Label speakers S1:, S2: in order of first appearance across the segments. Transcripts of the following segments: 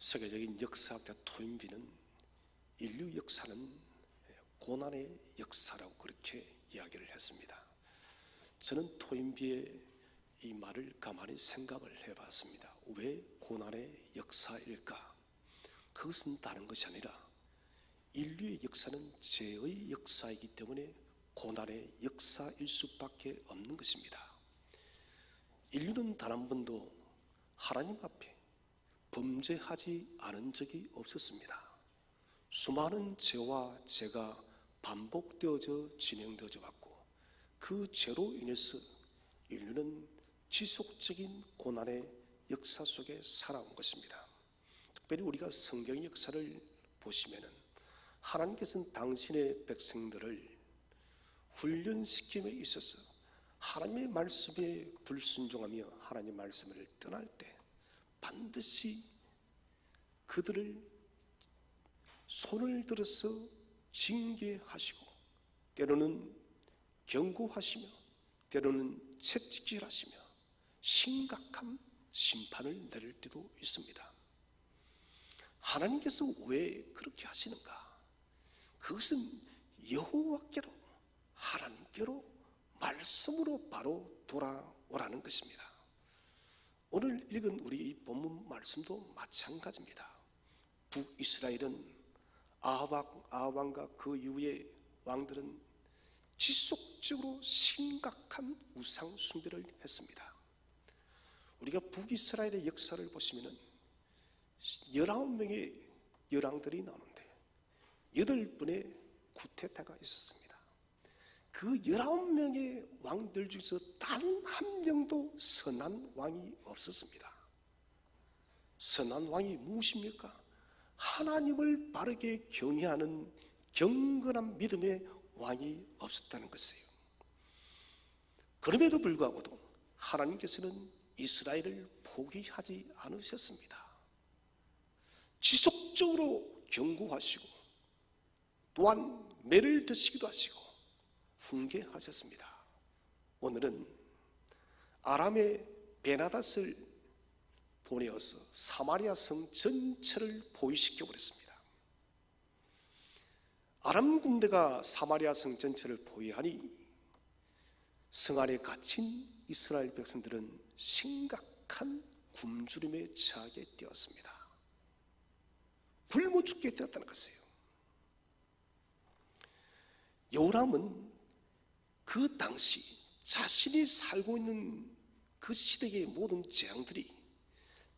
S1: 세계적인 역사학자 토인비는 인류 역사는 고난의 역사라고 그렇게 이야기를 했습니다. 저는 토인비의 이 말을 가만히 생각을 해봤습니다. 왜 고난의 역사일까? 그것은 다른 것이 아니라 인류의 역사는 죄의 역사이기 때문에 고난의 역사일 수밖에 없는 것입니다. 인류는 단 한 번도 하나님 앞에 범죄하지 않은 적이 없었습니다. 수많은 죄와 죄가 반복되어져 진행되어져 왔고, 그 죄로 인해서 인류는 지속적인 고난의 역사 속에 살아온 것입니다. 특별히 우리가 성경의 역사를 보시면은 하나님께서는 당신의 백성들을 훈련시킴에 있어서 하나님의 말씀에 불순종하며 하나님의 말씀을 떠날 때 반드시 그들을 손을 들어서 징계하시고, 때로는 경고하시며, 때로는 채찍질하시며 심각한 심판을 내릴 때도 있습니다. 하나님께서 왜 그렇게 하시는가? 그것은 여호와께로, 하나님께로 말씀으로 바로 돌아오라는 것입니다. 오늘 읽은 우리 이 본문 말씀도 마찬가지입니다. 북이스라엘은 아합 왕과 그 이후의 왕들은 지속적으로 심각한 우상 숭배를 했습니다. 우리가 북이스라엘의 역사를 보시면은 19명의 열왕들이 나오는데 8번의 쿠데타가 있었습니다. 그 19명의 왕들 중에서 단 한 명도 선한 왕이 없었습니다. 선한 왕이 무엇입니까? 하나님을 바르게 경외하는 경건한 믿음의 왕이 없었다는 것이에요. 그럼에도 불구하고도 하나님께서는 이스라엘을 포기하지 않으셨습니다. 지속적으로 경고하시고 또한 매를 드시기도 하시고 훈계하셨습니다. 오늘은 아람의 베나닷을 보내어서 사마리아 성 전체를 포위시켜 버렸습니다. 아람 군대가 사마리아 성 전체를 포위하니 성 안에 갇힌 이스라엘 백성들은 심각한 굶주림에 처하게 되었습니다. 굶어 죽게 되었다는 것이에요. 여호람은 그 당시 자신이 살고 있는 그 시대의 모든 재앙들이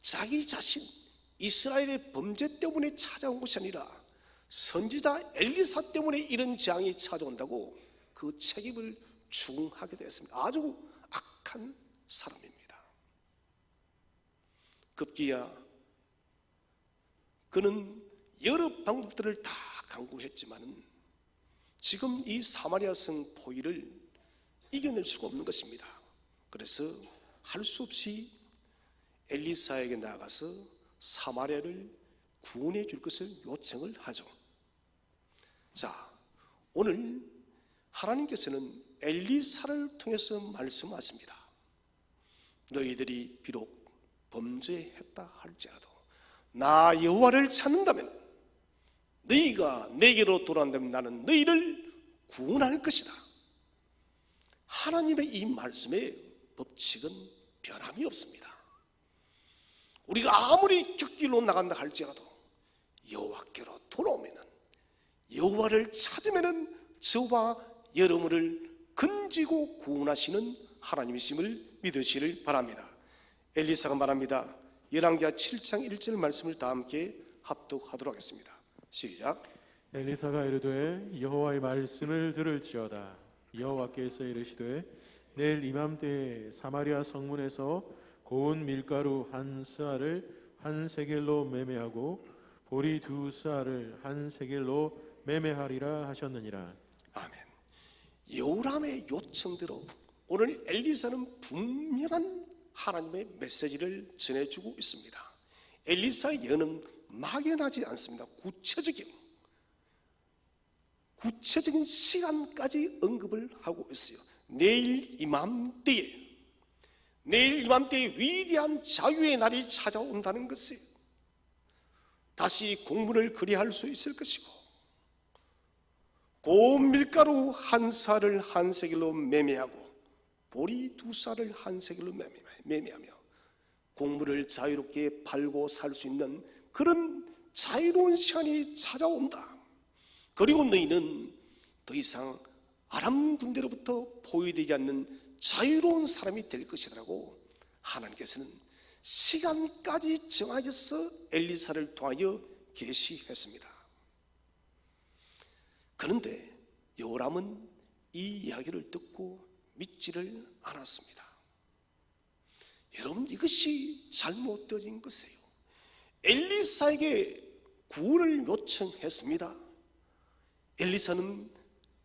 S1: 자기 자신 이스라엘의 범죄 때문에 찾아온 것이 아니라 선지자 엘리사 때문에 이런 재앙이 찾아온다고 그 책임을 추궁하게 되었습니다. 아주 악한 사람입니다. 급기야 그는 여러 방법들을 다 강구했지만은 지금 이 사마리아 성 포위를 이겨낼 수가 없는 것입니다. 그래서 할 수 없이 엘리사에게 나가서 사마리아를 구원해 줄 것을 요청을 하죠. 자, 오늘 하나님께서는 엘리사를 통해서 말씀하십니다. 너희들이 비록 범죄했다 할지라도 나 여호와를 찾는다면, 너희가 내게로 돌아온다면 나는 너희를 구원할 것이다. 하나님의 이 말씀의 법칙은 변함이 없습니다. 우리가 아무리 격길로 나간다 할지라도 여호와께로 돌아오면은, 여호와를 찾으면은 저와 여러분을 건지고 구원하시는 하나님이심을 믿으시길 바랍니다. 엘리사가 말합니다. 열왕기하 7장 1절 말씀을 다 함께 합독하도록 하겠습니다. 시작.
S2: 엘리사가 이르되 여호와의 말씀을 들을지어다. 여호와께서 이르시되 내일 이맘때에 사마리아 성문에서 고운 밀가루 한 스아를 한 세겔로 매매하고 보리 2스아를 한 세겔로 매매하리라 하셨느니라.
S1: 아멘. 여호람의 요청대로 오늘 엘리사는 분명한 하나님의 메시지를 전해주고 있습니다. 엘리사의 예언은 막연하지 않습니다. 구체적인 시간까지 언급을 하고 있어요. 내일 이맘때에 위대한 자유의 날이 찾아온다는 것이에요. 다시 곡물을 거래할 수 있을 것이고, 고운 밀가루 한 쌀을 한 세겔로 매매하고 보리 두 쌀을 한 세겔로 매매하며 곡물을 자유롭게 팔고 살 수 있는 그런 자유로운 시간이 찾아온다. 그리고 너희는 더 이상 아람 군대로부터 포위되지 않는 자유로운 사람이 될 것이라고 하나님께서는 시간까지 정하셔서 엘리사를 통하여 계시했습니다. 그런데 여호람은 이 이야기를 듣고 믿지를 않았습니다. 여러분, 이것이 잘못되어진 것이에요. 엘리사에게 구원을 요청했습니다. 엘리사는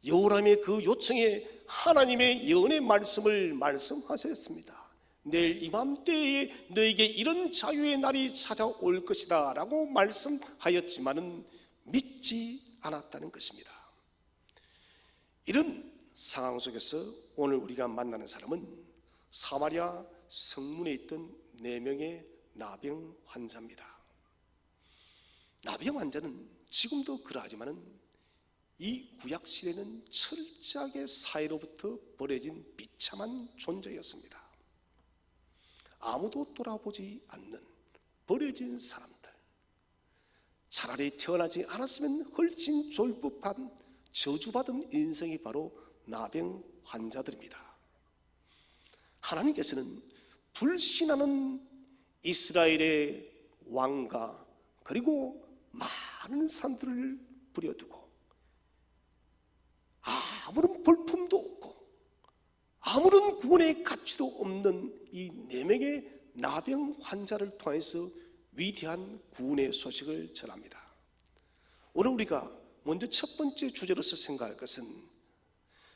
S1: 여호람의 그 요청에 하나님의 예언의 말씀을 말씀하셨습니다. 내일 이맘때에 너에게 이런 자유의 날이 찾아올 것이다 라고 말씀하였지만은 믿지 않았다는 것입니다. 이런 상황 속에서 오늘 우리가 만나는 사람은 사마리아 성문에 있던 4명의 나병 환자입니다. 나병 환자는 지금도 그러하지만은 이 구약 시대는 철저하게 사회로부터 버려진 비참한 존재였습니다. 아무도 돌아보지 않는 버려진 사람들, 차라리 태어나지 않았으면 훨씬 좋을 법한 저주받은 인생이 바로 나병 환자들입니다. 하나님께서는 불신하는 이스라엘의 왕과 그리고 많은 사람들을 부려두고 아무런 볼품도 없고 아무런 구원의 가치도 없는 이 4명의 나병 환자를 통해서 위대한 구원의 소식을 전합니다. 오늘 우리가 먼저 첫 번째 주제로서 생각할 것은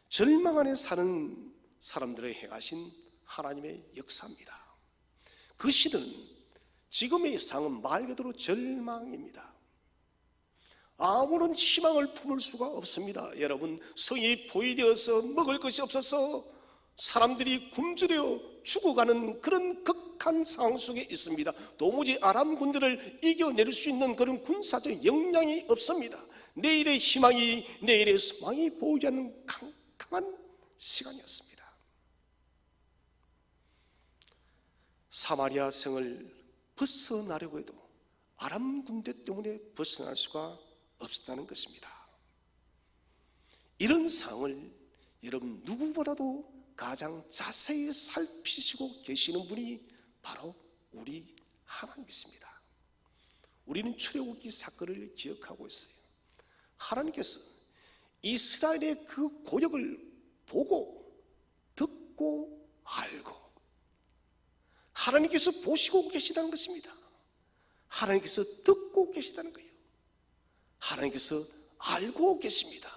S1: 절망 안에 사는 사람들의 행하신 하나님의 역사입니다. 그 시대는 지금의 상은 말 그대로 절망입니다. 아무런 희망을 품을 수가 없습니다. 여러분, 성이 포위되어서 먹을 것이 없어서 사람들이 굶주려 죽어가는 그런 극한 상황 속에 있습니다. 도무지 아람 군대를 이겨낼 수 있는 그런 군사적 역량이 없습니다. 내일의 희망이, 내일의 소망이 보이지 않는 캄캄한 시간이었습니다. 사마리아 성을 벗어나려고 해도 아람 군대 때문에 벗어날 수가 없었다는 것입니다. 이런 상황을 여러분 누구보다도 가장 자세히 살피시고 계시는 분이 바로 우리 하나님이십니다. 우리는 출애굽기 사건을 기억하고 있어요. 하나님께서 이스라엘의 그 고역을 보고 듣고 알고 하나님께서 보시고 계시다는 것입니다. 하나님께서 듣고 계시다는 거예요. 하나님께서 알고 계십니다.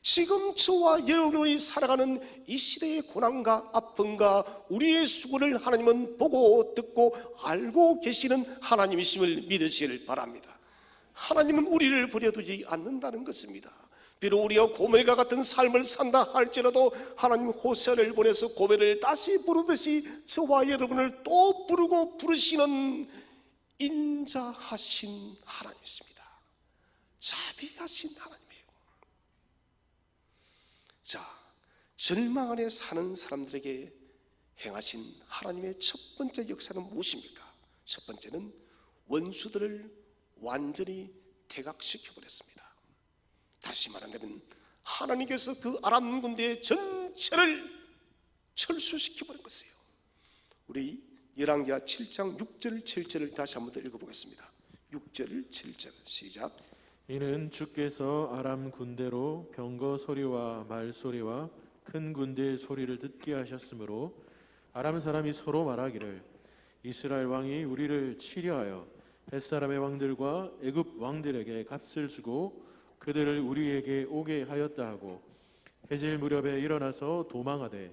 S1: 지금 저와 여러분이 살아가는 이 시대의 고난과 아픔과 우리의 수고를 하나님은 보고 듣고 알고 계시는 하나님이심을 믿으시길 바랍니다. 하나님은 우리를 버려두지 않는다는 것입니다. 비록 우리가 고멜과 같은 삶을 산다 할지라도 하나님 호세아를 보내서 고멜을 다시 부르듯이 저와 여러분을 또 부르고 부르시는 인자하신 하나님이십니다. 자비하신 하나님이에요. 자, 절망 안에 사는 사람들에게 행하신 하나님의 첫 번째 역사는 무엇입니까? 첫 번째는 원수들을 완전히 퇴각시켜버렸습니다. 다시 말하면 하나님께서 그 아람 군대 전체를 철수시켜버린 것이에요. 우리 열왕기하 7장 6절 7절을 다시 한번 더 읽어보겠습니다. 6절 7절 시작.
S2: 이는 주께서 아람 군대로 병거 소리와 말 소리와 큰 군대의 소리를 듣게 하셨으므로 아람 사람이 서로 말하기를 이스라엘 왕이 우리를 치려하여 햇사람의 왕들과 애굽 왕들에게 값을 주고 그들을 우리에게 오게 하였다 하고 해질 무렵에 일어나서 도망하되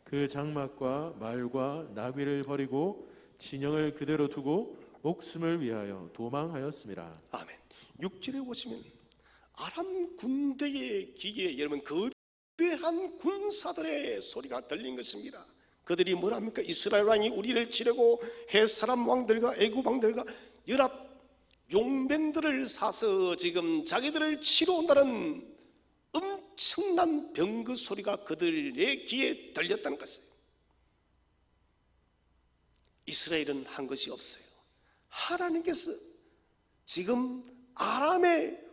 S2: 그 장막과 말과 나귀를 버리고 진영을 그대로 두고 목숨을 위하여 도망하였습니다.
S1: 아멘. 6절에 보시면 아람 군대의 기계에 여러분 거대한 군사들의 소리가 들린 것입니다. 그들이 뭐랍니까? 이스라엘 왕이 우리를 치려고 햇사람 왕들과 애굽 왕들과 연합 용병들을 사서 지금 자기들을 치료한다는 엄청난 병그 소리가 그들의 귀에 들렸다는 것이에요. 이스라엘은 한 것이 없어요. 하나님께서 지금 아람의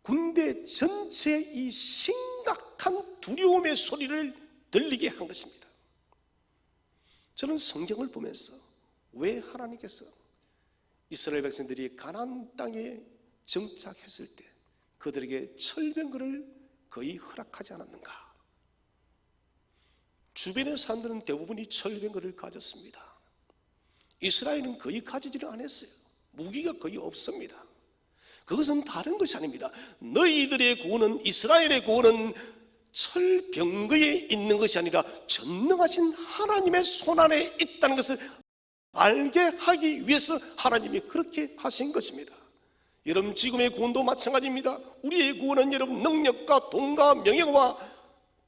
S1: 군대 전체에 이 심각한 두려움의 소리를 들리게 한 것입니다. 저는 성경을 보면서 왜 하나님께서 이스라엘 백성들이 가나안 땅에 정착했을 때 그들에게 철병거를 거의 허락하지 않았는가? 주변의 사람들은 대부분이 철병거를 가졌습니다. 이스라엘은 거의 가지지를 않았어요. 무기가 거의 없습니다. 그것은 다른 것이 아닙니다. 너희들의 구원은, 이스라엘의 구원은 철병거에 있는 것이 아니라 전능하신 하나님의 손안에 있다는 것을 알게 하기 위해서 하나님이 그렇게 하신 것입니다. 여러분, 지금의 구원도 마찬가지입니다. 우리의 구원은 여러분 능력과 돈과 명예와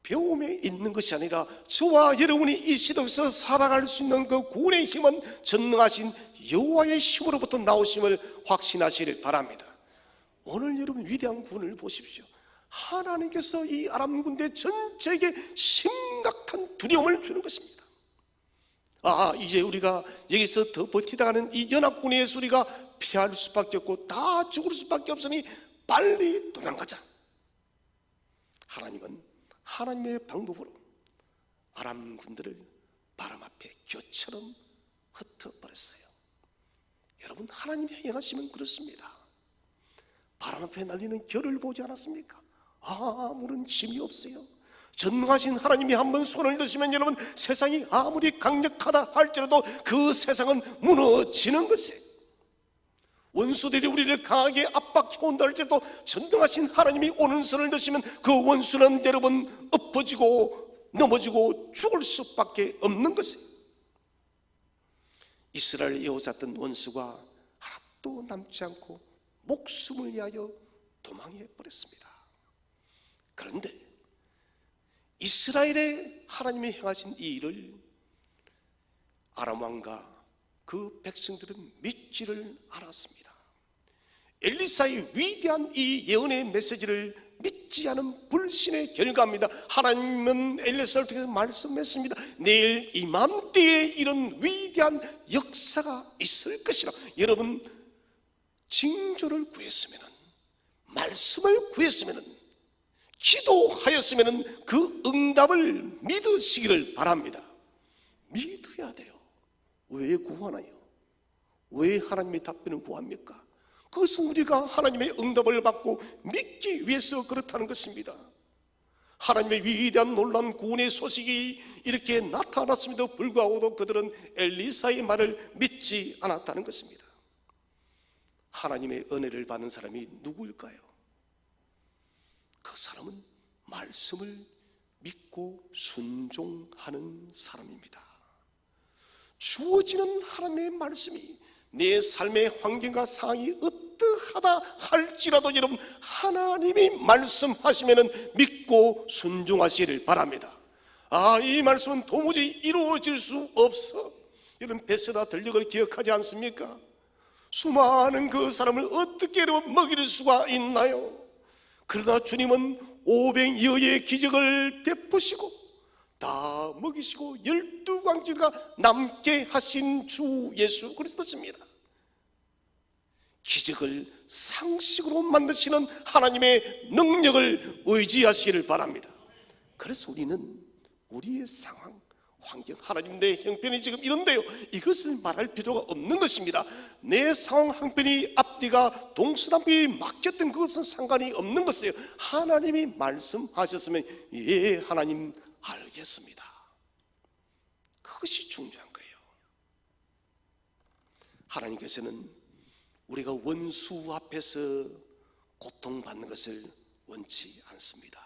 S1: 배움에 있는 것이 아니라 저와 여러분이 이 시대에서 살아갈 수 있는 그 구원의 힘은 전능하신 여호와의 힘으로부터 나오심을 확신하시길 바랍니다. 오늘 여러분 위대한 구원을 보십시오. 하나님께서 이 아람 군대 전체에게 심각한 두려움을 주는 것입니다. 이제 우리가 여기서 더 버티다가는 이 연합군의 소리가 피할 수밖에 없고 다 죽을 수밖에 없으니 빨리 도망가자. 하나님은 하나님의 방법으로 아람 군대를 바람 앞에 겨처럼 흩어버렸어요. 여러분, 하나님이 행하시면 그렇습니다. 바람 앞에 날리는 겨를 보지 않았습니까? 아무런 힘이 없어요. 전능하신 하나님이 한번 손을 드시면 여러분, 세상이 아무리 강력하다 할지라도 그 세상은 무너지는 것이에요. 원수들이 우리를 강하게 압박해온다 할지라도 전능하신 하나님이 오는 손을 드시면 그 원수는 여러분 엎어지고 넘어지고 죽을 수밖에 없는 것이에요. 이스라엘을 에워쌌던 원수가 하나도 남지 않고 목숨을 위하여 도망해 버렸습니다. 그런데 이스라엘의 하나님이 행하신 이 일을 아람 왕과 그 백성들은 믿지를 않았습니다. 엘리사의 위대한 이 예언의 메시지를 믿지 않은 불신의 결과입니다. 하나님은 엘리사를 통해서 말씀했습니다. 내일 이맘때에 이런 위대한 역사가 있을 것이라. 여러분, 징조를 구했으면, 말씀을 구했으면, 기도하였으면 그 응답을 믿으시기를 바랍니다. 믿어야 돼요. 왜 구하나요? 왜 하나님의 답변을 구합니까? 그것은 우리가 하나님의 응답을 받고 믿기 위해서 그렇다는 것입니다. 하나님의 위대한 놀라운 구원의 소식이 이렇게 나타났음에도 불구하고도 그들은 엘리사의 말을 믿지 않았다는 것입니다. 하나님의 은혜를 받는 사람이 누구일까요? 그 사람은 말씀을 믿고 순종하는 사람입니다. 주어지는 하나님의 말씀이 내 삶의 환경과 상황이 어떠하다 할지라도 여러분, 하나님이 말씀하시면 믿고 순종하시기를 바랍니다. 이 말씀은 도무지 이루어질 수 없어. 여러분, 베스다 들녘을 기억하지 않습니까? 수많은 그 사람을 어떻게 먹일 수가 있나요? 그러나 주님은 500여의 기적을 베푸시고 다 먹이시고 12광지가 남게 하신 주 예수 그리스도십니다. 기적을 상식으로 만드시는 하나님의 능력을 의지하시기를 바랍니다. 그래서 우리는 우리의 상황, 환경, 하나님 내 형편이 지금 이런데요, 이것을 말할 필요가 없는 것입니다. 내 상황 형편이 앞뒤가 동서남북이 막혔던 그것은 상관이 없는 것이에요. 하나님이 말씀하셨으면 예, 하나님 알겠습니다. 그것이 중요한 거예요. 하나님께서는 우리가 원수 앞에서 고통받는 것을 원치 않습니다.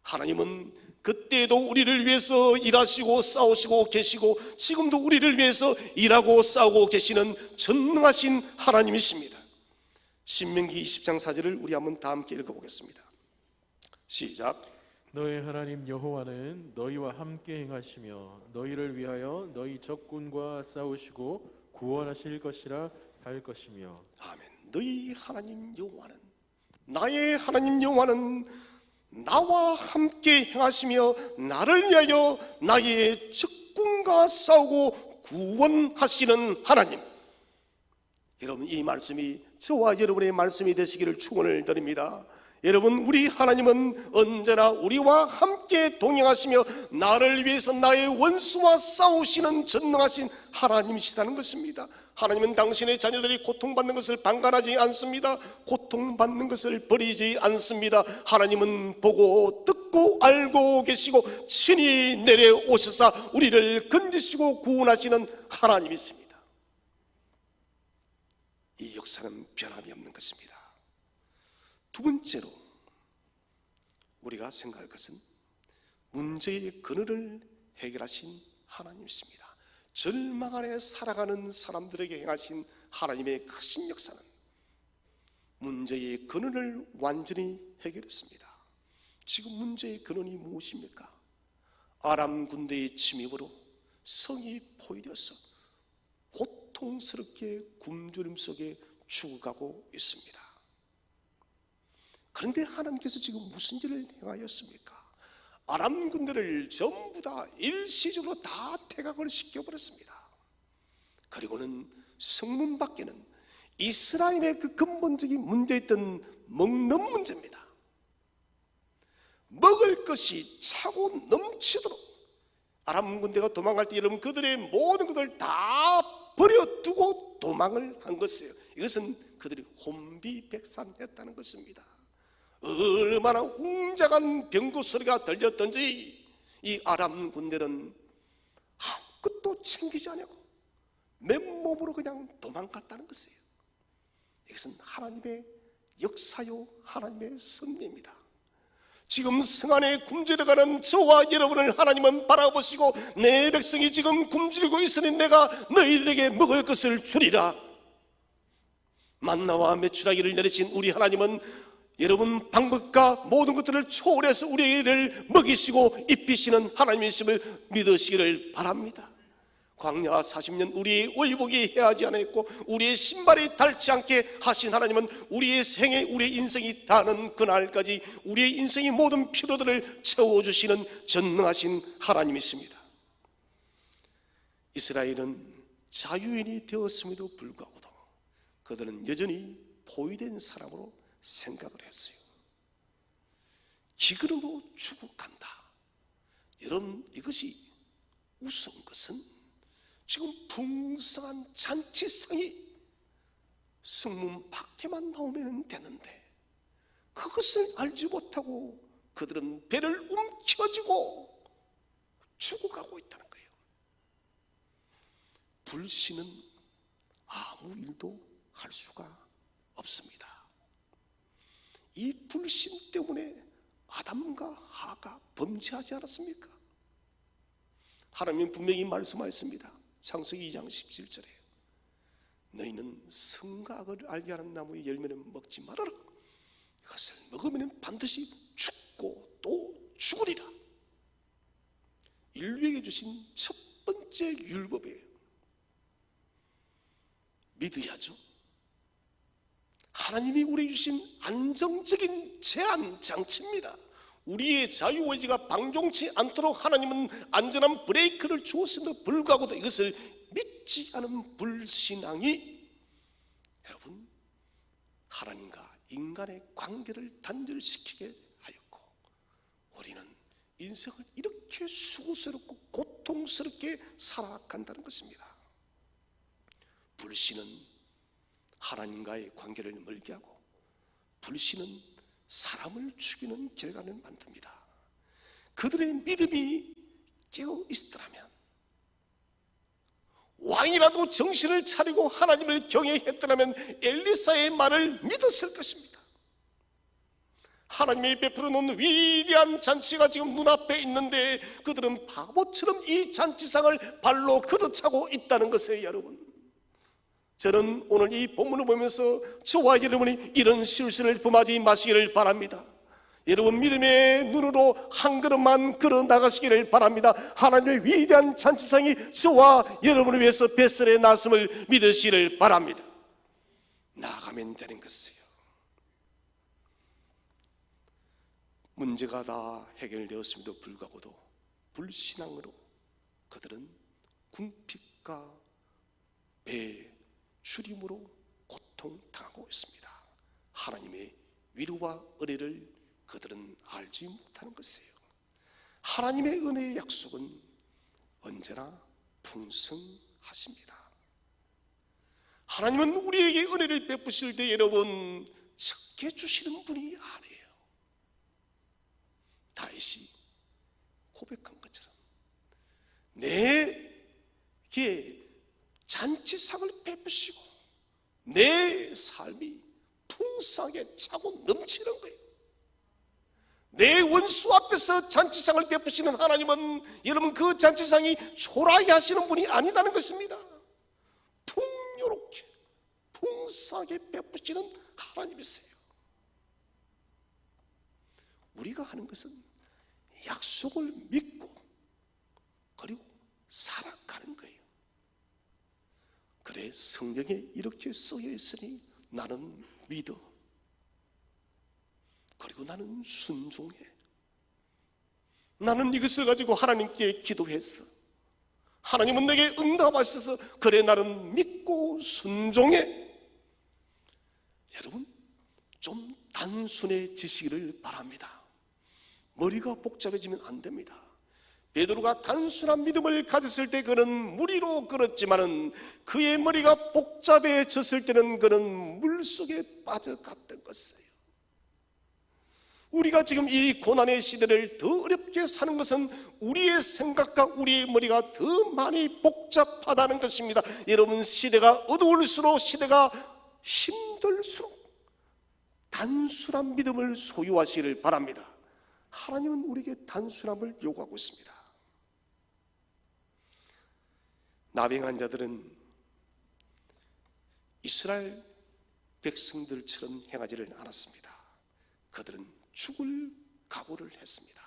S1: 하나님은 그때도 우리를 위해서 일하시고 싸우시고 계시고 지금도 우리를 위해서 일하고 싸우고 계시는 전능하신 하나님이십니다. 신명기 20장 4절을 우리 한번 다 함께 읽어보겠습니다. 시작.
S2: 너희 하나님 여호와는 너희와 함께 행하시며 너희를 위하여 너희 적군과 싸우시고 구원하실 것이라 할 것이며
S1: 아멘. 너희 하나님 여호와는, 나의 하나님 여호와는 나와 함께 행하시며 나를 위하여 나의 적군과 싸우고 구원하시는 하나님. 여러분, 이 말씀이 저와 여러분의 말씀이 되시기를 축원을 드립니다. 여러분, 우리 하나님은 언제나 우리와 함께 동행하시며 나를 위해서 나의 원수와 싸우시는 전능하신 하나님이시다는 것입니다. 하나님은 당신의 자녀들이 고통받는 것을 방관하지 않습니다. 고통받는 것을 버리지 않습니다. 하나님은 보고 듣고 알고 계시고 친히 내려오셔서 우리를 건지시고 구원하시는 하나님이십니다. 이 역사는 변함이 없는 것입니다. 두 번째로 우리가 생각할 것은 문제의 근원을 해결하신 하나님이십니다. 절망 안에 살아가는 사람들에게 행하신 하나님의 크신 역사는 문제의 근원을 완전히 해결했습니다. 지금 문제의 근원이 무엇입니까? 아람 군대의 침입으로 성이 포위되어서 고통스럽게 굶주림 속에 죽어가고 있습니다. 그런데 하나님께서 지금 무슨 일을 행하였습니까? 아람 군대를 전부 다 일시적으로 다 퇴각을 시켜버렸습니다. 그리고는 성문 밖에는 이스라엘의 그 근본적인 문제였던 먹는 문제입니다. 먹을 것이 차고 넘치도록 아람 군대가 도망갈 때 여러분, 그들의 모든 것을 다 버려두고 도망을 한 것이에요. 이것은 그들이 혼비백산했다는 것입니다. 얼마나 웅장한 병거 소리가 들렸던지 이 아람 군대는 아무것도 챙기지 않고 맨몸으로 그냥 도망갔다는 것이에요. 이것은 하나님의 역사요, 하나님의 섭리입니다. 지금 성 안에 굶주려가는 저와 여러분을 하나님은 바라보시고 내 백성이 지금 굶주리고 있으니 내가 너희들에게 먹을 것을 주리라. 만나와 메추라기를 내리신 우리 하나님은 여러분 방법과 모든 것들을 초월해서 우리를 먹이시고 입히시는 하나님이심을 믿으시기를 바랍니다. 광야 40년 우리의 의복이 헤아지 않았고 우리의 신발이 닳지 않게 하신 하나님은 우리의 생애, 우리의 인생이 다는 그날까지 우리의 인생의 모든 필요들을 채워주시는 전능하신 하나님이십니다. 이스라엘은 자유인이 되었음에도 불구하고도 그들은 여전히 포위된 사람으로 생각을 했어요. 기근으로 죽어간다. 여러분, 이것이 우스운 것은 지금 풍성한 잔치상이 성문 밖에만 나오면 되는데 그것을 알지 못하고 그들은 배를 움켜쥐고 죽어가고 있다는 거예요. 불신은 아무 일도 할 수가 없습니다. 이 불신 때문에 아담과 하가 범죄하지 않았습니까? 하나님은 분명히 말씀하셨습니다. 창세기 2장 17절에 너희는 선과 악을 알게 하는 나무의 열매는 먹지 말아라. 이것을 먹으면 반드시 죽고 또 죽으리라. 인류에게 주신 첫 번째 율법이에요. 믿어야죠. 하나님이 우리에게 주신 안정적인 제한 장치입니다. 우리의 자유의지가 방종치 않도록 하나님은 안전한 브레이크를 주었음에도 불구하고도 이것을 믿지 않은 불신앙이 여러분 하나님과 인간의 관계를 단절시키게 하였고 우리는 인생을 이렇게 수고스럽고 고통스럽게 살아간다는 것입니다. 불신은 하나님과의 관계를 멀게 하고 불신은 사람을 죽이는 결과를 만듭니다. 그들의 믿음이 깨어 있었더라면 왕이라도 정신을 차리고 하나님을 경외했더라면 엘리사의 말을 믿었을 것입니다. 하나님이 베풀어 놓은 위대한 잔치가 지금 눈앞에 있는데 그들은 바보처럼 이 잔치상을 발로 걷어차고 있다는 것이에요. 여러분, 저는 오늘 이 본문을 보면서 저와 여러분이 이런 실수를 범하지 마시기를 바랍니다. 여러분 믿음의 눈으로 한 걸음만 걸어 나가시기를 바랍니다. 하나님의 위대한 잔치상이 저와 여러분을 위해서 뱃설에 났음을 믿으시기를 바랍니다. 가면 되는 것이에요. 문제가 다 해결되었음에도 불구하고도 불신앙으로 그들은 궁핍과 배추림으로 고통당하고 있습니다. 하나님의 위로와 은혜를 그들은 알지 못하는 것이에요. 하나님의 은혜의 약속은 언제나 풍성하십니다. 하나님은 우리에게 은혜를 베푸실 때 여러분 적게 주시는 분이 아니에요. 다윗이 고백한 것처럼 내게 잔치상을 베푸시고 내 삶이 풍성하게 차고 넘치는 거예요. 내 원수 앞에서 잔치상을 베푸시는 하나님은 여러분 그 잔치상이 초라하게 하시는 분이 아니다는 것입니다. 풍요롭게 풍성하게 베푸시는 하나님이세요. 우리가 하는 것은 약속을 믿고 그리고 살아가는 거예요. 그래 성경에 이렇게 쓰여 있으니 나는 믿어. 그리고 나는 순종해. 나는 이것을 가지고 하나님께 기도했어. 하나님은 내게 응답하셔서 그래 나는 믿고 순종해. 여러분 좀 단순해지시기를 바랍니다. 머리가 복잡해지면 안 됩니다. 베드로가 단순한 믿음을 가졌을 때 그는 무리로 걸었지만은 그의 머리가 복잡해졌을 때는 그는 물속에 빠져갔던 것이에요. 우리가 지금 이 고난의 시대를 더 어렵게 사는 것은 우리의 생각과 우리의 머리가 더 많이 복잡하다는 것입니다. 여러분 시대가 어두울수록 시대가 힘들수록 단순한 믿음을 소유하시기를 바랍니다. 하나님은 우리에게 단순함을 요구하고 있습니다. 나병한 자들은 이스라엘 백성들처럼 행하지를 않았습니다. 그들은 죽을 각오를 했습니다.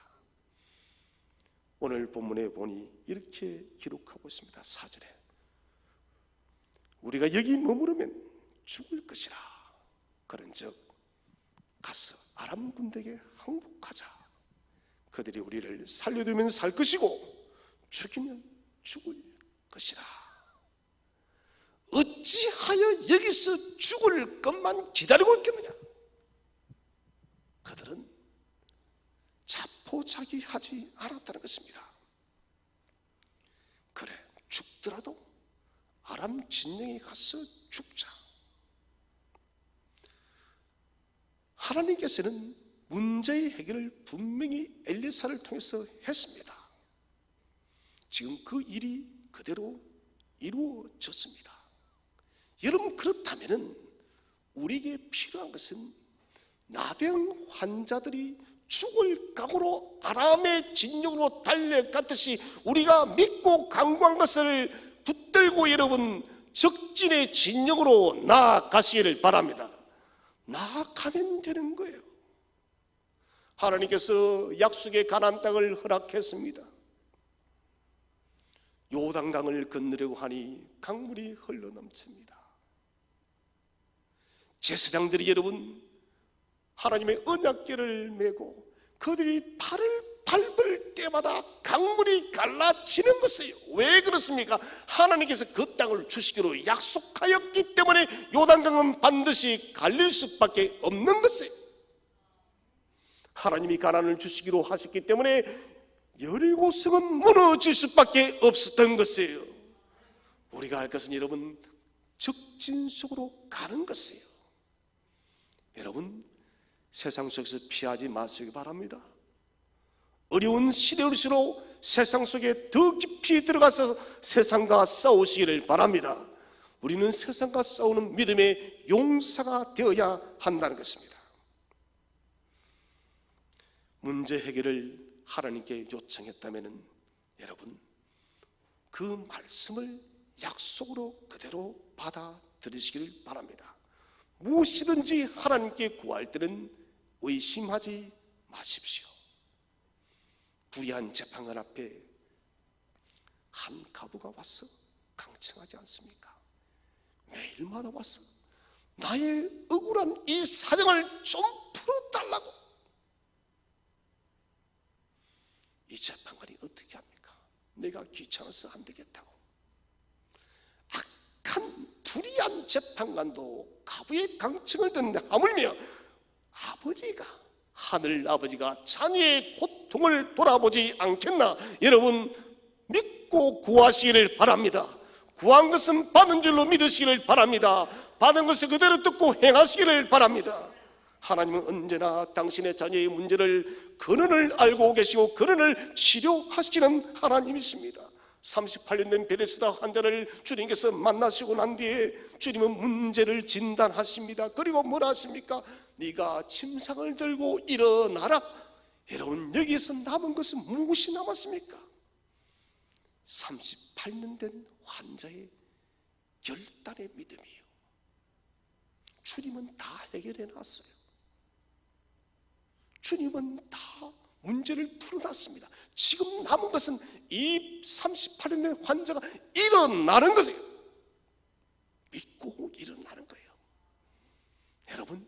S1: 오늘 본문에 보니 이렇게 기록하고 있습니다. 4절에 우리가 여기 머무르면 죽을 것이라. 그런즉 가서 아람 군대에게 항복하자. 그들이 우리를 살려두면 살 것이고 죽이면 죽을 것이라. 어찌하여 여기서 죽을 것만 기다리고 있겠느냐. 그들은 자포자기하지 않았다는 것입니다. 그래 죽더라도 아람 진영에 가서 죽자. 하나님께서는 문제의 해결을 분명히 엘리사를 통해서 했습니다. 지금 그 일이 그대로 이루어졌습니다. 여러분 그렇다면 우리에게 필요한 것은 나병 환자들이 죽을 각오로 아람의 진영으로 달려갔듯이 우리가 믿고 강구한 것을 붙들고 여러분 적진의 진영으로 나아가시기를 바랍니다. 나아가면 되는 거예요. 하나님께서 약속의 가나안 땅을 허락했습니다. 요단강을 건너려고 하니 강물이 흘러넘칩니다. 제사장들이 여러분 하나님의 언약궤를 메고 그들이 발을 밟을 때마다 강물이 갈라지는 것이에요. 왜 그렇습니까? 하나님께서 그 땅을 주시기로 약속하였기 때문에 요단강은 반드시 갈릴 수밖에 없는 것이에요. 하나님이 가나안을 주시기로 하셨기 때문에 여리고성은 무너질 수밖에 없었던 것이에요. 우리가 할 것은 여러분 적진 속으로 가는 것이에요. 여러분 세상 속에서 피하지 마시기 바랍니다. 어려운 시대일수록 세상 속에 더 깊이 들어가서 세상과 싸우시기를 바랍니다. 우리는 세상과 싸우는 믿음의 용사가 되어야 한다는 것입니다. 문제 해결을 하나님께 요청했다면 여러분 그 말씀을 약속으로 그대로 받아들이시기를 바랍니다. 무엇이든지 하나님께 구할 때는 의심하지 마십시오. 불의한 재판관 앞에 한 가부가 와서 강청하지 않습니까? 매일마다 와서 나의 억울한 이 사정을 좀 풀어달라고. 이 재판관이 어떻게 합니까? 내가 귀찮아서 안 되겠다고. 악한 불의한 재판관도 가부의 강청을 듣는데 하물며 아버지가, 하늘 아버지가 자녀의 고통을 돌아보지 않겠나? 여러분 믿고 구하시기를 바랍니다. 구한 것은 받은 줄로 믿으시기를 바랍니다. 받은 것을 그대로 듣고 행하시기를 바랍니다. 하나님은 언제나 당신의 자녀의 문제를, 근원을 알고 계시고 근원을 치료하시는 하나님이십니다. 38년 된 베데스다 환자를 주님께서 만나시고 난 뒤에 주님은 문제를 진단하십니다. 그리고 뭐라 하십니까? 네가 침상을 들고 일어나라. 여러분, 여기에서 남은 것은 무엇이 남았습니까? 38년 된 환자의 결단의 믿음이에요. 주님은 다 해결해 놨어요. 주님은 다 문제를 풀어놨습니다. 지금 남은 것은 이 38년 된 환자가 일어나는 것이에요. 믿고 일어나는 거예요. 여러분,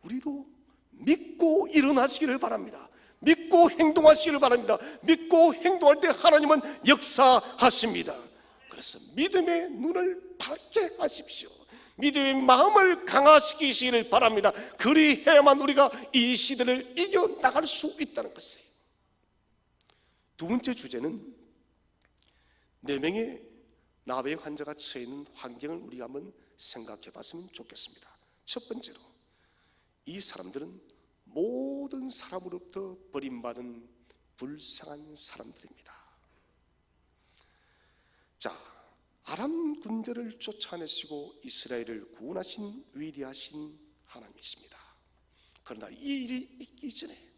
S1: 우리도 믿고 일어나시기를 바랍니다. 믿고 행동하시기를 바랍니다. 믿고 행동할 때 하나님은 역사하십니다. 그래서 믿음의 눈을 밝게 하십시오. 믿음의 마음을 강화시키시기를 바랍니다. 그리해야만 우리가 이 시대를 이겨나갈 수 있다는 것이에요. 두 번째 주제는 4명의 나병 환자가 처해 있는 환경을 우리가 한번 생각해 봤으면 좋겠습니다. 첫 번째로, 이 사람들은 모든 사람으로부터 버림받은 불쌍한 사람들입니다. 자, 아람 군대를 쫓아내시고 이스라엘을 구원하신 위대하신 하나님이십니다. 그러나 이 일이 있기 전에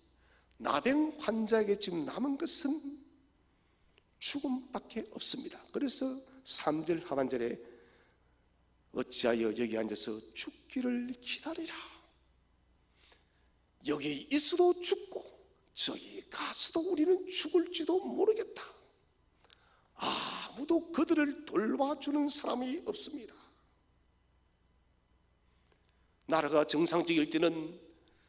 S1: 나병 환자에게 지금 남은 것은 죽음밖에 없습니다. 그래서 3절 하반절에 어찌하여 여기 앉아서 죽기를 기다리라. 여기 있어도 죽고 저기 가서도 우리는 죽을지도 모르겠다. 아무도 그들을 돌봐주는 사람이 없습니다. 나라가 정상적일 때는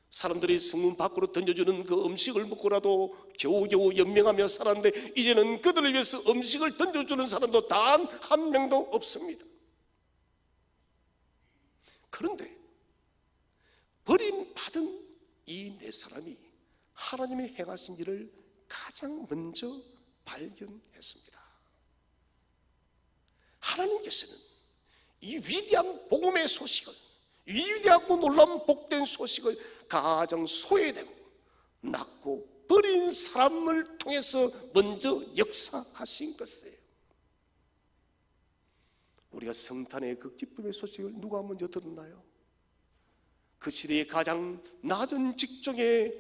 S1: 사람들이 성문 밖으로 던져주는 그 음식을 먹고라도 겨우겨우 연명하며 살았는데, 이제는 그들을 위해서 음식을 던져주는 사람도 단 한 명도 없습니다. 그런데 버림받은 이 4사람이 하나님의 행하신 일을 가장 먼저 발견했습니다. 하나님께서는 이 위대한 복음의 소식을, 이 위대하고 놀라운 복된 소식을 가장 소외되고 낳고 버린 사람을 통해서 먼저 역사하신 것이에요. 우리가 성탄의 그 기쁨의 소식을 누가 먼저 들었나요? 그 시대의 가장 낮은 직종의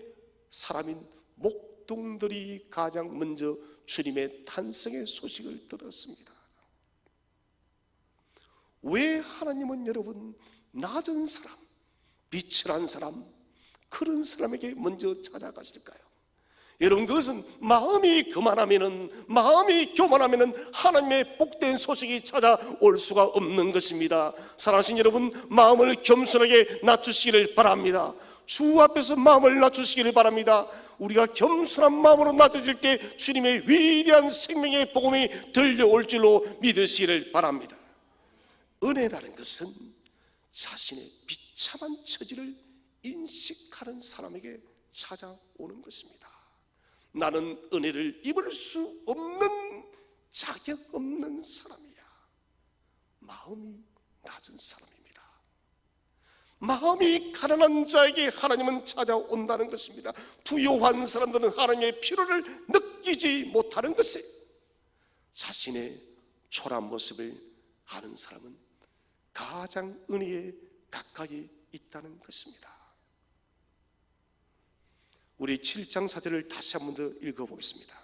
S1: 사람인 목동들이 가장 먼저 주님의 탄생의 소식을 들었습니다. 왜 하나님은 여러분 낮은 사람, 비천한 사람, 그런 사람에게 먼저 찾아가실까요? 여러분, 그것은 마음이 교만하면은 하나님의 복된 소식이 찾아올 수가 없는 것입니다. 사랑하신 여러분, 마음을 겸손하게 낮추시기를 바랍니다. 주 앞에서 마음을 낮추시기를 바랍니다. 우리가 겸손한 마음으로 낮아질 때 주님의 위대한 생명의 복음이 들려올 줄로 믿으시기를 바랍니다. 은혜라는 것은 자신의 비참한 처지를 인식하는 사람에게 찾아오는 것입니다. 나는 은혜를 입을 수 없는 자격 없는 사람이야. 마음이 낮은 사람입니다. 마음이 가난한 자에게 하나님은 찾아온다는 것입니다. 부요한 사람들은 하나님의 필요를 느끼지 못하는 것에 자신의 초라한 모습을 아는 사람은 가장 은혜에 가까이 있다는 것입니다. 우리 7장 4절을 다시 한 번 더 읽어보겠습니다.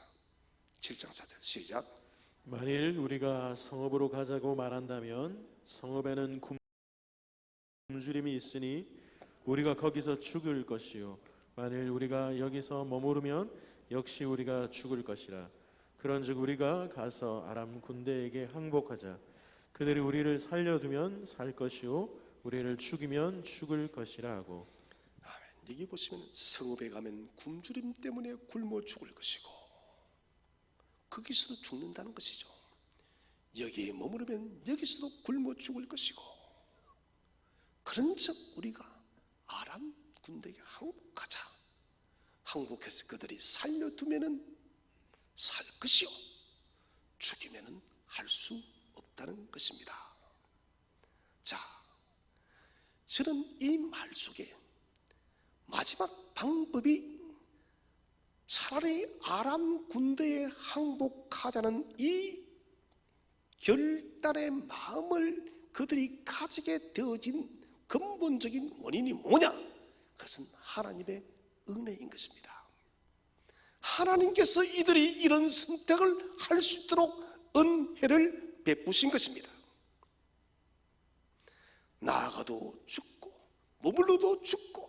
S1: 7장 4절 시작.
S2: 만일 우리가 성읍으로 가자고 말한다면 성읍에는 굶주림이 있으니 우리가 거기서 죽을 것이요, 만일 우리가 여기서 머무르면 역시 우리가 죽을 것이라. 그런즉 우리가 가서 아람 군대에게 항복하자. 그들이 우리를 살려두면 살 것이요, 우리를 죽이면 죽을 것이라 하고.
S1: 여기 보시면 성읍에 가면 굶주림 때문에 굶어 죽을 것이고 거기서도 죽는다는 것이죠. 여기에 머무르면 여기서도 굶어 죽을 것이고, 그런즉 우리가 아람 군대에게 항복하자. 항복해서 그들이 살려두면은 살 것이요 죽이면은 할 수 없다는 것입니다. 자, 저는 이 말 속에 마지막 방법이 차라리 아람 군대에 항복하자는 이 결단의 마음을 그들이 가지게 되어진 근본적인 원인이 뭐냐? 그것은 하나님의 은혜인 것입니다. 하나님께서 이들이 이런 선택을 할 수 있도록 은혜를 베푸신 것입니다. 나아가도 죽고 머물러도 죽고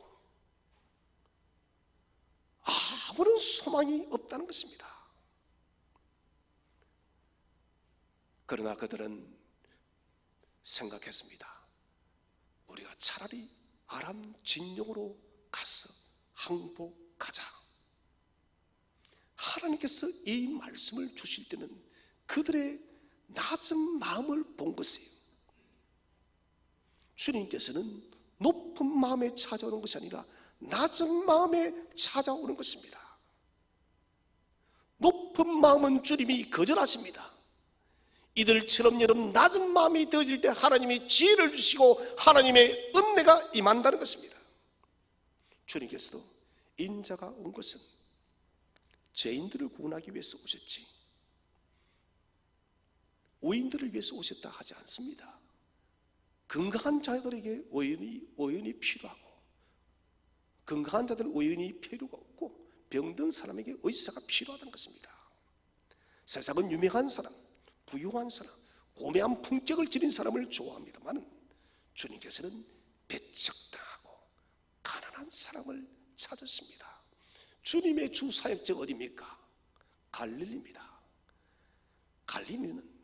S1: 아무런 소망이 없다는 것입니다. 그러나 그들은 생각했습니다. 우리가 차라리 아람 진영으로 가서 항복하자. 하나님께서 이 말씀을 주실 때는 그들의 낮은 마음을 본 것이에요. 주님께서는 높은 마음에 찾아오는 것이 아니라 낮은 마음에 찾아오는 것입니다. 높은 마음은 주님이 거절하십니다. 이들처럼 여러분 낮은 마음이 되어질 때 하나님이 지혜를 주시고 하나님의 은혜가 임한다는 것입니다. 주님께서도 인자가 온 것은 죄인들을 구원하기 위해서 오셨지 의인들을 위해서 오셨다 하지 않습니다. 건강한 자들에게 의인이 필요하고 건강한 자들은 의인이 필요가 없고 병든 사람에게 의사가 필요하다는 것입니다. 세상은 유명한 사람, 부유한 사람, 고매한 품격을 지닌 사람을 좋아합니다만 주님께서는 배척당하고 가난한 사람을 찾으십니다. 주님의 주 사역지가 어디입니까? 갈릴리입니다. 갈릴리는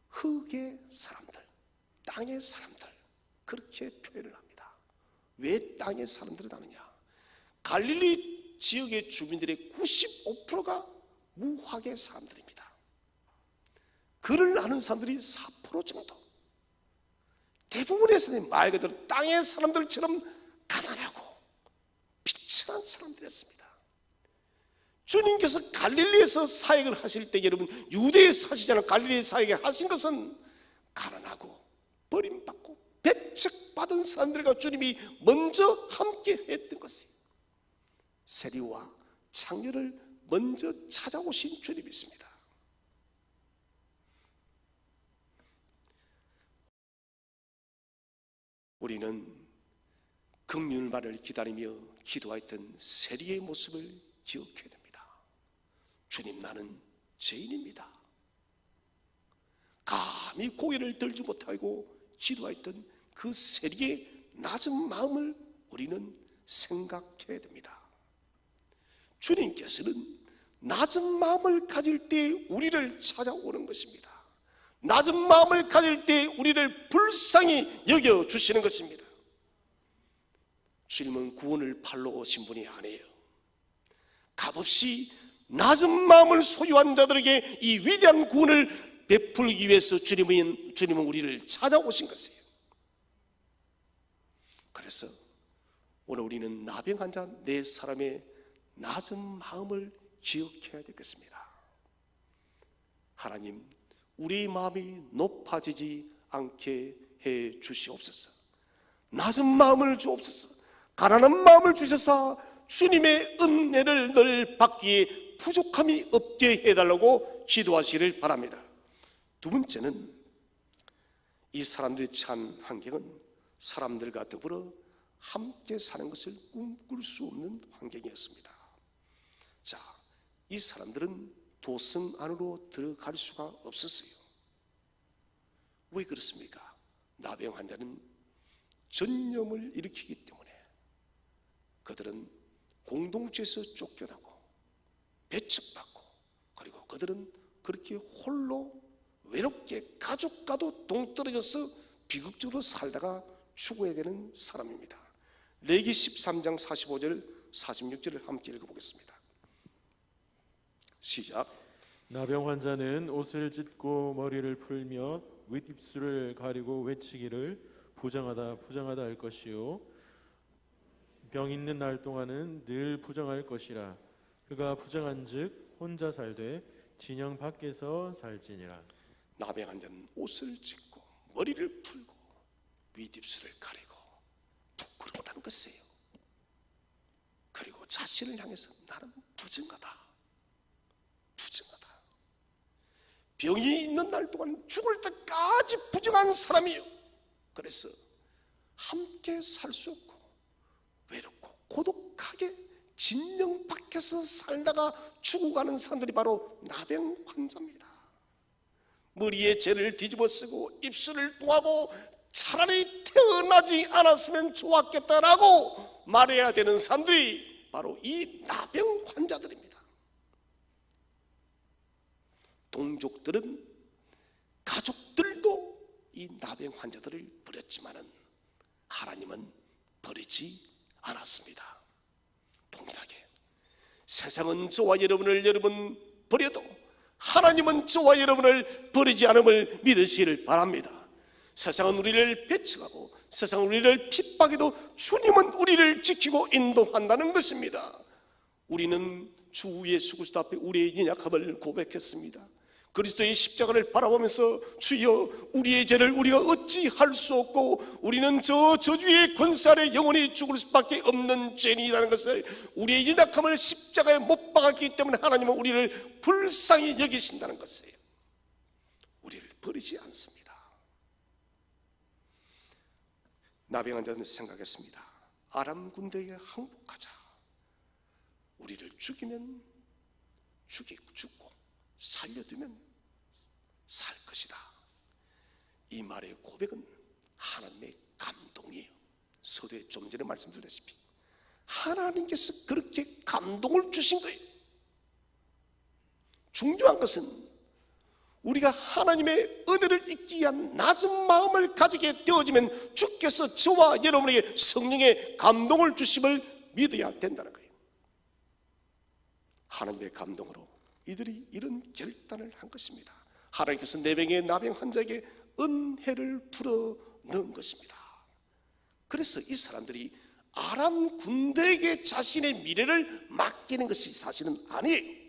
S1: 흙의 사람들, 땅의 사람들 그렇게 표현을 합니다. 왜 땅의 사람들을 하느냐? 갈릴리 지역의 주민들의 95%가 무학의 사람들입니다. 글을 아는 사람들이 4% 정도. 대부분의 사람들이 말 그대로 땅의 사람들처럼 가난하고 비천한 사람들이었습니다. 주님께서 갈릴리에서 사역을 하실 때 여러분 유대에 사시지 않은 갈릴리 사역을 하신 것은 가난하고 버림받고 배척받은 사람들과 주님이 먼저 함께 했던 것이에요. 세리와 창녀를 먼저 찾아오신 주님이 있습니다. 우리는 긍휼말을 기다리며 기도했던 세리의 모습을 기억해야 됩니다. 주님, 나는 죄인입니다. 감히 고개를 들지 못하고 기도했던 그 세리의 낮은 마음을 우리는 생각해야 됩니다. 주님께서는 낮은 마음을 가질 때 우리를 찾아오는 것입니다. 낮은 마음을 가질 때 우리를 불쌍히 여겨주시는 것입니다. 주님은 구원을 팔러 오신 분이 아니에요. 값없이 낮은 마음을 소유한 자들에게 이 위대한 구원을 베풀기 위해서 주님은 우리를 찾아오신 것이에요. 그래서 오늘 우리는 나병 환자 4사람의 낮은 마음을 기억해야 되겠습니다. 하나님, 우리의 마음이 높아지지 않게 해 주시옵소서. 낮은 마음을 주옵소서. 가난한 마음을 주셔서 주님의 은혜를 늘 받기에 부족함이 없게 해달라고 기도하시기를 바랍니다. 두 번째는 이 사람들이 처한 환경은 사람들과 더불어 함께 사는 것을 꿈꿀 수 없는 환경이었습니다. 자, 이 사람들은 도성 안으로 들어갈 수가 없었어요. 왜 그렇습니까? 나병 환자는 전염을 일으키기 때문에 그들은 공동체에서 쫓겨나고 배척받고, 그리고 그들은 그렇게 홀로 외롭게 가족과도 동떨어져서 비극적으로 살다가 죽어야 되는 사람입니다. 레기 13장 45절 46절을 함께 읽어보겠습니다. 시작.
S2: 나병 환자는 옷을 찢고 머리를 풀며 윗입술을 가리고 외치기를 부정하다 부정하다 할 것이요 병 있는 날 동안은 늘 부정할 것이라. 그가 부정한즉 혼자 살되 진영 밖에서 살지니라.
S1: 나병 환자는 옷을 찢고 머리를 풀고 윗입술을 가리고 부끄러워하는 것이에요. 그리고 자신을 향해서 나는 부정하다, 부정하다. 병이 있는 날 동안 죽을 때까지 부정한 사람이에요. 그래서 함께 살 수 없고 외롭고 고독하게 진영 밖에서 살다가 죽어가는 사람들이 바로 나병 환자입니다. 머리에 죄를 뒤집어 쓰고 입술을 통하고 차라리 태어나지 않았으면 좋았겠다라고 말해야 되는 사람들이 바로 이 나병 환자들입니다. 동족들은, 가족들도 이 나병 환자들을 버렸지만은 하나님은 버리지 않았습니다. 동일하게 세상은 저와 여러분을 여러분 버려도 하나님은 저와 여러분을 버리지 않음을 믿으시기를 바랍니다. 세상은 우리를 배척하고 세상은 우리를 핍박해도 주님은 우리를 지키고 인도한다는 것입니다. 우리는 주 예수 그리스도 앞에 우리의 연약함을 고백했습니다. 그리스도의 십자가를 바라보면서 주여 우리의 죄를 우리가 어찌 할 수 없고 우리는 저 저주의 권세 아래 영원히 죽을 수밖에 없는 죄인이라는 것을, 우리의 연약함을 십자가에 못 박았기 때문에 하나님은 우리를 불쌍히 여기신다는 것이에요. 우리를 버리지 않습니다. 나병 환자는 생각했습니다. 아람 군대에게 항복하자. 우리를 죽이면 죽고 살려두면 살 것이다. 이 말의 고백은 하나님의 감동이에요. 서두에 좀 전에 말씀드렸다시피 하나님께서 그렇게 감동을 주신 거예요. 중요한 것은 우리가 하나님의 은혜를 잊기 위한 낮은 마음을 가지게 되어지면 주께서 저와 여러분에게 성령의 감동을 주심을 믿어야 된다는 거예요. 하나님의 감동으로 이들이 이런 결단을 한 것입니다. 하나님께서 내병의 나병 환자에게 은혜를 불어 넣은 것입니다. 그래서 이 사람들이 아람 군대에게 자신의 미래를 맡기는 것이 사실은 아니에요.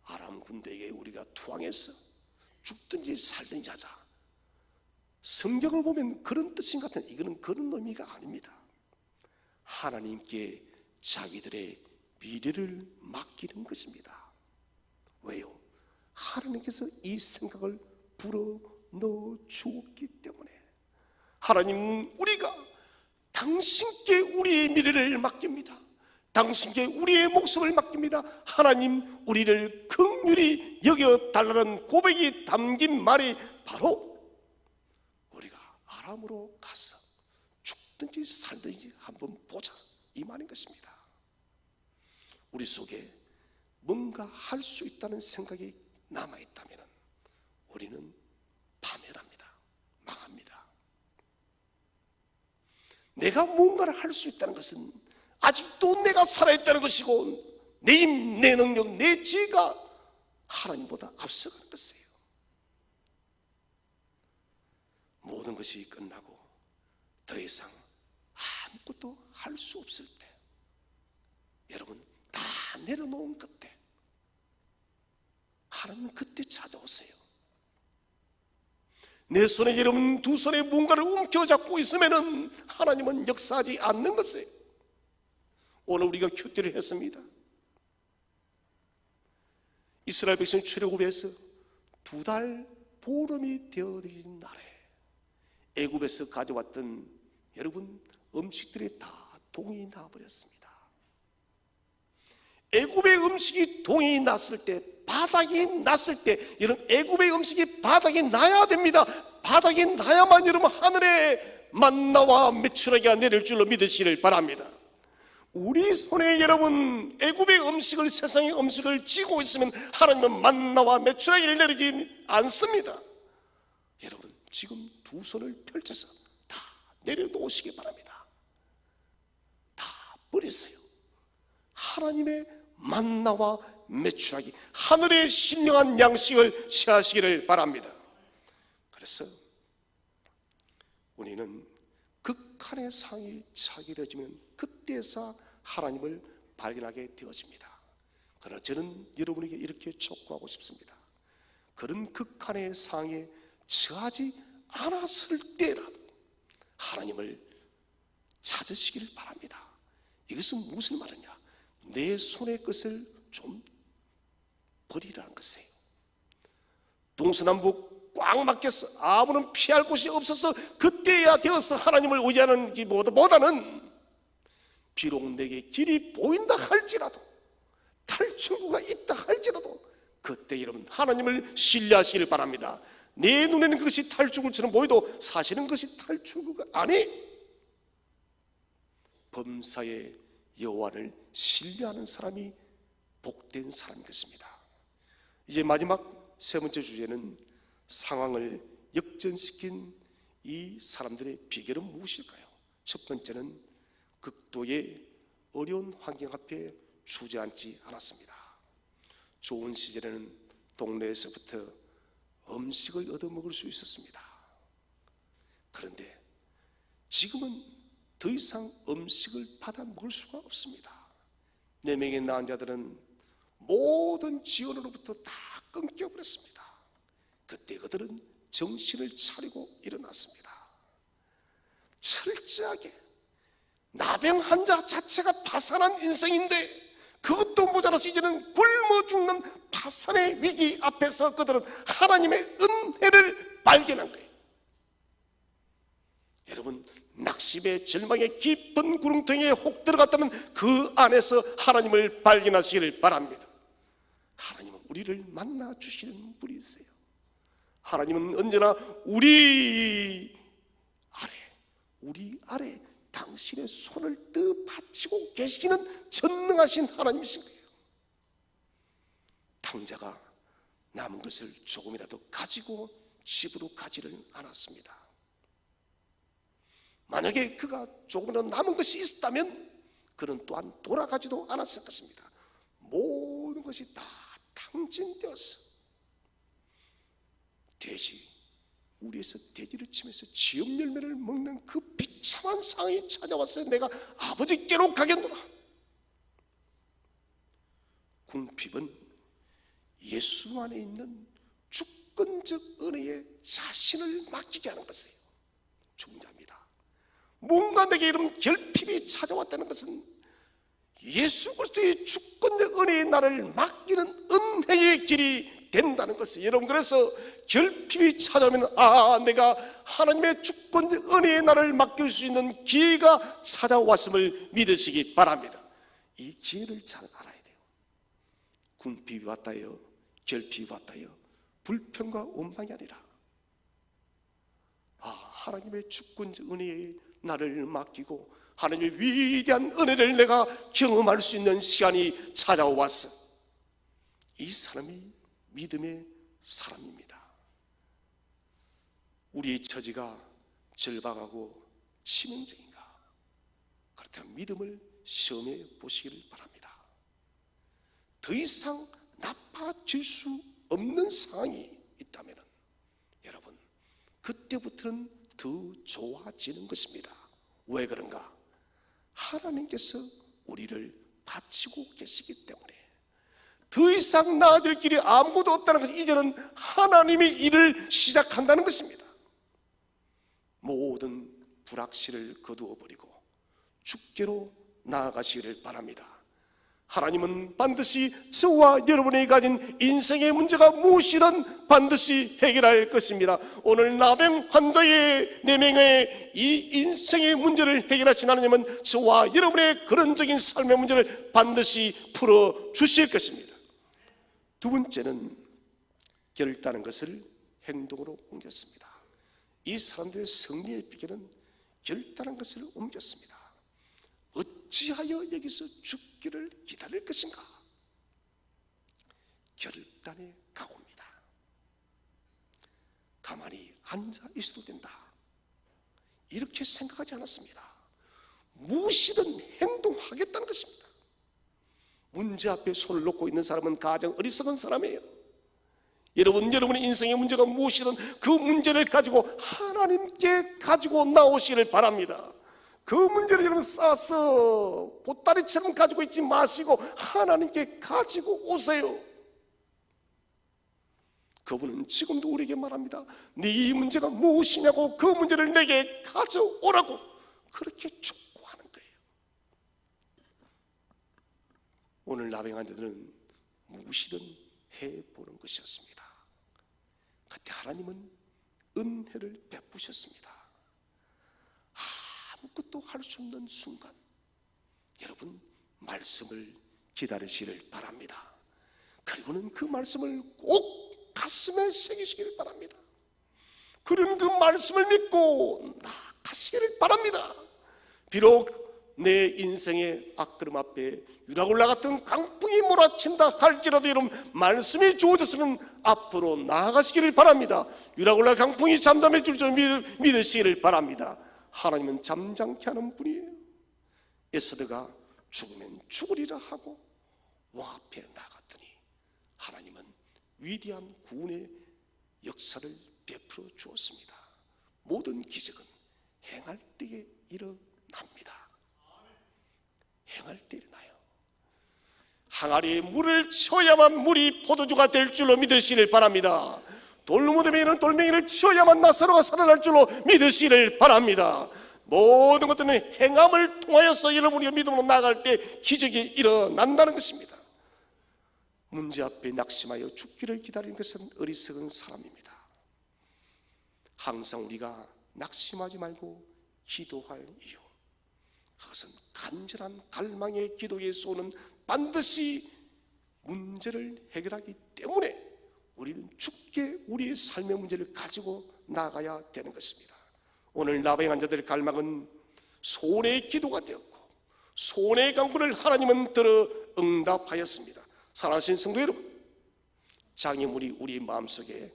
S1: 아람 군대에게 우리가 투항해서 죽든지 살든지 하자. 성경을 보면 그런 뜻인 것 같은데 이거는 그런 의미가 아닙니다. 하나님께 자기들의 미래를 맡기는 것입니다. 왜요? 하나님께서 이 생각을 불어넣어 주었기 때문에. 하나님, 우리가 당신께 우리의 미래를 맡깁니다. 당신께 우리의 목숨을 맡깁니다. 하나님, 우리를 긍휼히 여겨달라는 고백이 담긴 말이 바로 우리가 아람으로 가서 죽든지 살든지 한번 보자, 이 말인 것입니다. 우리 속에 뭔가 할 수 있다는 생각이 남아있다면 우리는 파멸합니다. 망합니다. 내가 뭔가를 할 수 있다는 것은 아직도 내가 살아있다는 것이고 내 힘, 내 능력, 내 지혜가 하나님보다 앞서가는 것이에요. 모든 것이 끝나고 더 이상 아무것도 할 수 없을 때, 여러분 다 내려놓은 그때 하나님은 그때 찾아오세요. 내 손에 여러분 두 손에 뭔가를 움켜잡고 있으면 하나님은 역사하지 않는 것이에요. 오늘 우리가 큐티를 했습니다. 이스라엘 백성 출애굽에서 2달 보름이 되어진 날에 애굽에서 가져왔던 여러분 음식들이 다 동이 나버렸습니다. 애굽의 음식이 동이 났을 때, 바닥이 났을 때, 여러분 애굽의 음식이 바닥이 나야 됩니다. 바닥이 나야만 여러분 하늘에 만나와 메추라기가 내릴 줄로 믿으시기를 바랍니다. 우리 손에 여러분 애굽의 음식을, 세상의 음식을 쥐고 있으면 하나님은 만나와 메추라기를 내리지 않습니다. 여러분 지금 두 손을 펼쳐서 다 내려놓으시기 바랍니다. 다 버리세요. 하나님의 만나와 메추라기, 하늘의 신령한 양식을 취하시기를 바랍니다. 그래서 우리는 극한의 상이 차게 되어지면 그때서 하나님을 발견하게 되어집니다. 그러나 저는 여러분에게 이렇게 촉구하고 싶습니다. 그런 극한의 상에 처하지 않았을 때라도 하나님을 찾으시기를 바랍니다. 이것은 무슨 말이냐? 내 손의 것을 좀 버리라는 것이에요. 동서남북 꽉 막혀서 아무런 피할 곳이 없어서 그때야 되어서 하나님을 의지하는 것보다는 비록 내게 길이 보인다 할지라도, 탈출구가 있다 할지라도 그때 여러분 하나님을 신뢰하시기를 바랍니다. 내 눈에는 그것이 탈출구처럼 보여도 사실은 그것이 탈출구가 아니, 범사의 여호와를 신뢰하는 사람이 복된 사람인 것입니다. 이제 마지막 세 번째 주제는 상황을 역전시킨 이 사람들의 비결은 무엇일까요? 첫 번째는 극도의 어려운 환경 앞에 주저앉지 않았습니다. 좋은 시절에는 동네에서부터 음식을 얻어먹을 수 있었습니다. 그런데 지금은 더 이상 음식을 받아 먹을 수가 없습니다. 4명의 낳은 자들은 모든 지원으로부터 다 끊겨버렸습니다. 그때 그들은 정신을 차리고 일어났습니다. 철저하게 나병 환자 자체가 파산한 인생인데 그것도 모자라서 이제는 굶어 죽는 파산의 위기 앞에서 그들은 하나님의 은혜를 발견한 거예요. 여러분, 낙심의 절망의 깊은 구렁텅이에 혹 들어갔다면 그 안에서 하나님을 발견하시기를 바랍니다. 하나님은 우리를 만나 주시는 분이세요. 하나님은 언제나 우리 아래 당신의 손을 뜨 받치고 계시는 전능하신 하나님이신 거예요. 당자가 남은 것을 조금이라도 가지고 집으로 가지를 않았습니다. 만약에 그가 조금이라도 남은 것이 있었다면 그는 또한 돌아가지도 않았을 것입니다. 모든 것이 다 탕진되었어. 돼지, 우리에서 돼지를 치면서 지옥 열매를 먹는 그 비참한 상황이 찾아왔어요. 내가 아버지께로 가겠노라. 궁핍은 예수 안에 있는 주권적 은혜에 자신을 맡기게 하는 것이에요. 중자입니다. 뭔가 내게 이런 결핍이 찾아왔다는 것은 예수 그리스도의 주권적 은혜에 나를 맡기는 은혜의 길이 된다는 것이에요. 여러분, 그래서 결핍이 찾아오면 내가 하나님의 주권적 은혜에 나를 맡길 수 있는 기회가 찾아왔음을 믿으시기 바랍니다. 이 기회를 잘 알아야 돼요. 궁핍이 왔다요, 결핍이 왔다요, 불평과 원망이 아니라 하나님의 주권적 은혜에 나를 맡기고 하나님의 위대한 은혜를 내가 경험할 수 있는 시간이 찾아왔어. 이 사람이 믿음의 사람입니다. 우리의 처지가 절박하고 치명적인가? 그렇다면 믿음을 시험해 보시기를 바랍니다. 더 이상 나빠질 수 없는 상황이 있다면 여러분, 그때부터는 더 좋아지는 것입니다. 왜 그런가? 하나님께서 우리를 바치고 계시기 때문에 더 이상 나아질 길이 아무것도 없다는 것은 이제는 하나님이 일을 시작한다는 것입니다. 모든 불확실을 거두어버리고 주께로 나아가시기를 바랍니다. 하나님은 반드시 저와 여러분이 가진 인생의 문제가 무엇이든 반드시 해결할 것입니다. 오늘 나병 환자의 4명의 이 인생의 문제를 해결하신 하나님은 저와 여러분의 그런적인 삶의 문제를 반드시 풀어주실 것입니다. 두 번째는 결단한 것을 행동으로 옮겼습니다. 이 사람들의 승리의 비결은 결단한 것을 옮겼습니다. 어찌하여 여기서 죽기를 기다릴 것인가? 결단의 각오입니다. 가만히 앉아 있어도 된다. 이렇게 생각하지 않았습니다. 무엇이든 행동하겠다는 것입니다. 문제 앞에 손을 놓고 있는 사람은 가장 어리석은 사람이에요. 여러분의 인생의 문제가 무엇이든 그 문제를 가지고 하나님께 가지고 나오시기를 바랍니다. 그 문제를 여러분 싸서 보따리처럼 가지고 있지 마시고 하나님께 가지고 오세요. 그분은 지금도 우리에게 말합니다. 네 문제가 무엇이냐고 그 문제를 내게 가져오라고 그렇게 촉구하는 거예요. 오늘 나병한 자들은 무엇이든 해보는 것이었습니다. 그때 하나님은 은혜를 베푸셨습니다. 아무것도 할 수 없는 순간 여러분 말씀을 기다리시기를 바랍니다. 그리고는 그 말씀을 꼭 가슴에 새기시기를 바랍니다. 그리고는 그 말씀을 믿고 나아가시기를 바랍니다. 비록 내 인생의 앞걸음 앞에 유라굴라 같은 강풍이 몰아친다 할지라도 여러분 말씀이 주어졌으면 앞으로 나아가시기를 바랍니다. 유라굴라 강풍이 잠잠해 줄 줄 믿으시기를 바랍니다. 하나님은 잠잠케 하는 분이에요. 에스더가 죽으면 죽으리라 하고 왕 앞에 나갔더니 하나님은 위대한 구원의 역사를 베풀어 주었습니다. 모든 기적은 행할 때에 일어납니다. 행할 때 일어나요. 항아리에 물을 채워야만 물이 포도주가 될 줄로 믿으시기를 바랍니다. 돌무덤에는 돌멩이를 치워야만 나사로가 살아날 줄로 믿으시기를 바랍니다. 모든 것들은 행함을 통하여서 여러분이 믿음으로 나아갈 때 기적이 일어난다는 것입니다. 문제 앞에 낙심하여 죽기를 기다리는 것은 어리석은 사람입니다. 항상 우리가 낙심하지 말고 기도할 이유, 그것은 간절한 갈망의 기도의 소원은 반드시 문제를 해결하기 때문에 우리는 죽게 우리의 삶의 문제를 가지고 나가야 되는 것입니다. 오늘 나병한 자들의 갈망은 소원의 기도가 되었고 소원의 강구를 하나님은 들어 응답하였습니다. 사랑하신 성도 여러분, 장애물이 우리 마음속에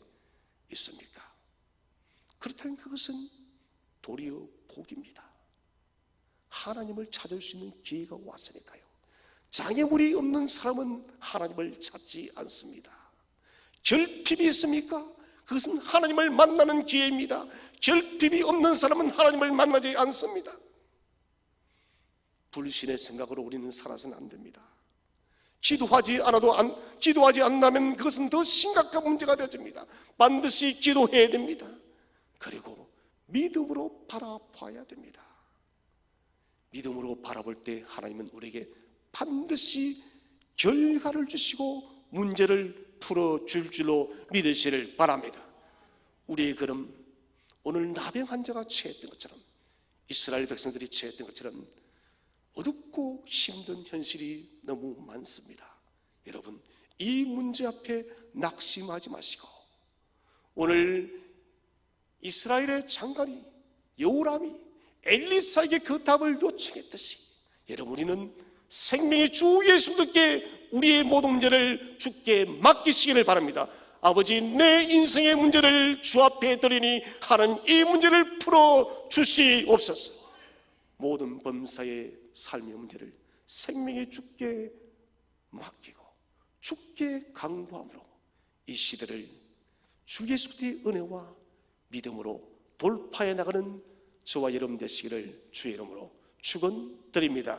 S1: 있습니까? 그렇다면 그것은 도리어 복입니다. 하나님을 찾을 수 있는 기회가 왔으니까요. 장애물이 없는 사람은 하나님을 찾지 않습니다. 결핍이 있습니까? 그것은 하나님을 만나는 기회입니다. 결핍이 없는 사람은 하나님을 만나지 않습니다. 불신의 생각으로 우리는 살아서는 안 됩니다. 기도하지 않는다면 그것은 더 심각한 문제가 되어집니다. 반드시 기도해야 됩니다. 그리고 믿음으로 바라봐야 됩니다. 믿음으로 바라볼 때 하나님은 우리에게 반드시 결과를 주시고 문제를 풀어줄 줄로 믿으시기를 바랍니다. 우리의 걸음, 오늘 나병 환자가 처했던 것처럼 이스라엘 백성들이 처했던 것처럼 어둡고 힘든 현실이 너무 많습니다. 여러분, 이 문제 앞에 낙심하지 마시고 오늘 이스라엘의 장관이 여호람이 엘리사에게 그 답을 요청했듯이 여러분, 우리는 생명의 주 예수 그리스도께 우리의 모든 문제를 주께 맡기시기를 바랍니다. 아버지, 내 인생의 문제를 주 앞에 드리니 하는 이 문제를 풀어 주시옵소서. 모든 범사의 삶의 문제를 생명의 주께 맡기고 주께 간구함으로 이 시대를 주 예수 그리스도의 은혜와 믿음으로 돌파해 나가는 저와 여러분 되시기를 주의 이름으로 축원드립니다.